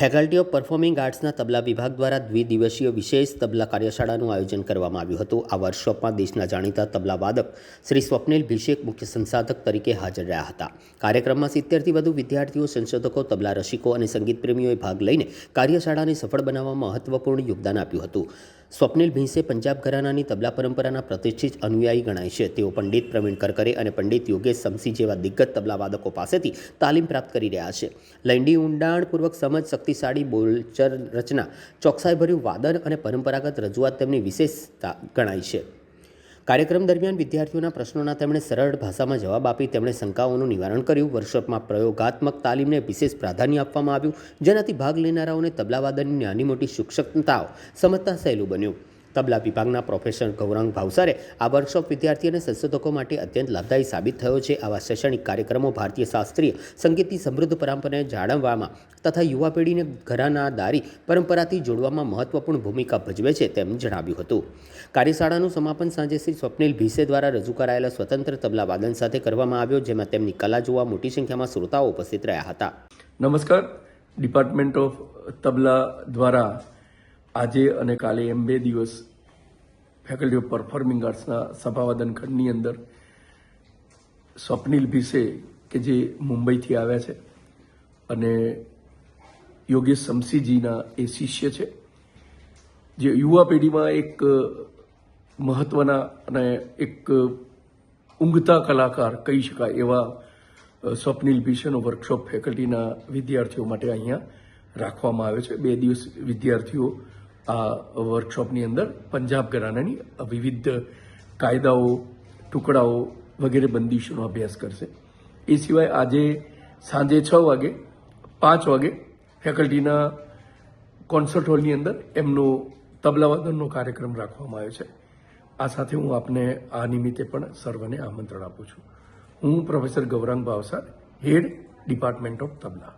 Faculty of performing આર્ટ્સના તબલા વિભાગ દ્વારા દ્વિદિવસીય વિશેષ તબલા કાર્યશાળાનું આયોજન કરવામાં આવ્યું હતું। આ વર્કશોપમાં દેશના જાણીતા તબલા વાદક શ્રી સ્વપ્નિલ ભીશેક મુખ્ય સંસાધક તરીકે હાજર રહ્યા હતા। કાર્યક્રમમાં 70થી વધુ વિદ્યાર્થીઓ, સંશોધકો, તબલા રસિકો અને સંગીત પ્રેમીઓએ ભાગ લઈને કાર્યશાળાને સફળ બનાવવામાં મહત્વપૂર્ણ યોગદાન આપ્યું હતું। સ્વપ્નિલ ભીંસે પંજાબ ઘરાનાની તબલા પરંપરાના પ્રતિષ્ઠિત અનુયાયી ગણાય છે। તેઓ પંડિત પ્રવીણ કરકરે અને પંડિત યોગેશ સમસી જેવા દિગ્ગજ તબલા વાદકો પાસેથી તાલીમ પ્રાપ્ત કરી રહ્યા છે। લંડી ઊંડાણપૂર્વક સમજ, શક્તિશાળી બોલચર રચના, ચોકસાઈભર્યું વાદન અને પરંપરાગત રજૂઆત તેમની વિશેષતા ગણાય છે। કાર્યક્રમ દરમિયાન વિદ્યાર્થીઓના પ્રશ્નોના તેમણે સરળ ભાષામાં જવાબ આપી તેમણે શંકાઓનું નિવારણ કર્યું। વર્કશોપમાં પ્રયોગાત્મક તાલીમને વિશેષ પ્રાધાન્ય આપવામાં આવ્યું, જેનાથી ભાગ લેનારાઓને તબલાવાદનની નાની મોટી સૂક્ષ્મતાઓ સમજતા સહેલું બન્યું। તબલા વિભાગના પ્રોફેસર ગૌરાંગ ભાવસારે આ વર્કશોપ વિદ્યાર્થી અને સંશોધકો માટે અત્યંત લાભદાયી સાબિત થયો છે। આવા શૈક્ષણિક કાર્યક્રમો ભારતીય શાસ્ત્રીય સંગીતની સમૃદ્ધ પરંપરાને જાળવવામાં તથા યુવા પેઢીને ઘરાનાદારી પરંપરાથી જોડવામાં મહત્વપૂર્ણ ભૂમિકા ભજવે છે તેમ જણાવ્યું હતું। કાર્યશાળાનું સમાપન સાંજે શ્રી સ્વપ્નિલ ભીસે દ્વારા રજૂ કરાયેલા સ્વતંત્ર તબલા વાદન સાથે કરવામાં આવ્યો, જેમાં તેમની કલા જોવા મોટી સંખ્યામાં શ્રોતાઓ ઉપસ્થિત રહ્યા હતા। નમસ્કાર, ડિપાર્ટમેન્ટ ઓફ તબલા દ્વારા આજે અને કાલે એમ 2 દિવસ ફેકલ્ટી ઓફ પરફોર્મિંગ આર્ટ્સના સભાવાદન ખંડની અંદર સ્વપ્નિલ ભીસે કે જે મુંબઈથી આવ્યા છે અને યોગેશ સમસીજીના એ શિષ્ય છે, જે યુવા પેઢીમાં એક મહત્વના અને એક ઊંઘતા કલાકાર કહી શકાય એવા સ્વપ્નિલ ભીસેનો વર્કશોપ ફેકલ્ટીના વિદ્યાર્થીઓ માટે અહીંયા રાખવામાં આવે છે। 2 દિવસ વિદ્યાર્થીઓ આ વર્કશોપની અંદર પંજાબ ઘરાનાની વિવિધ કાયદાઓ, ટુકડાઓ વગેરે બંદીશોનો અભ્યાસ કરશે। એ સિવાય આજે સાંજે 6 વાગે 5 વાગે ફેકલ્ટીના કોન્સર્ટ હોલની અંદર એમનો તબલાવાદનનો કાર્યક્રમ રાખવામાં આવ્યો છે। આ સાથે હું આપને આ નિમિત્તે પણ સર્વને આમંત્રણ આપું છું। હું professor Gaurang Bhavsar, head department of tabla.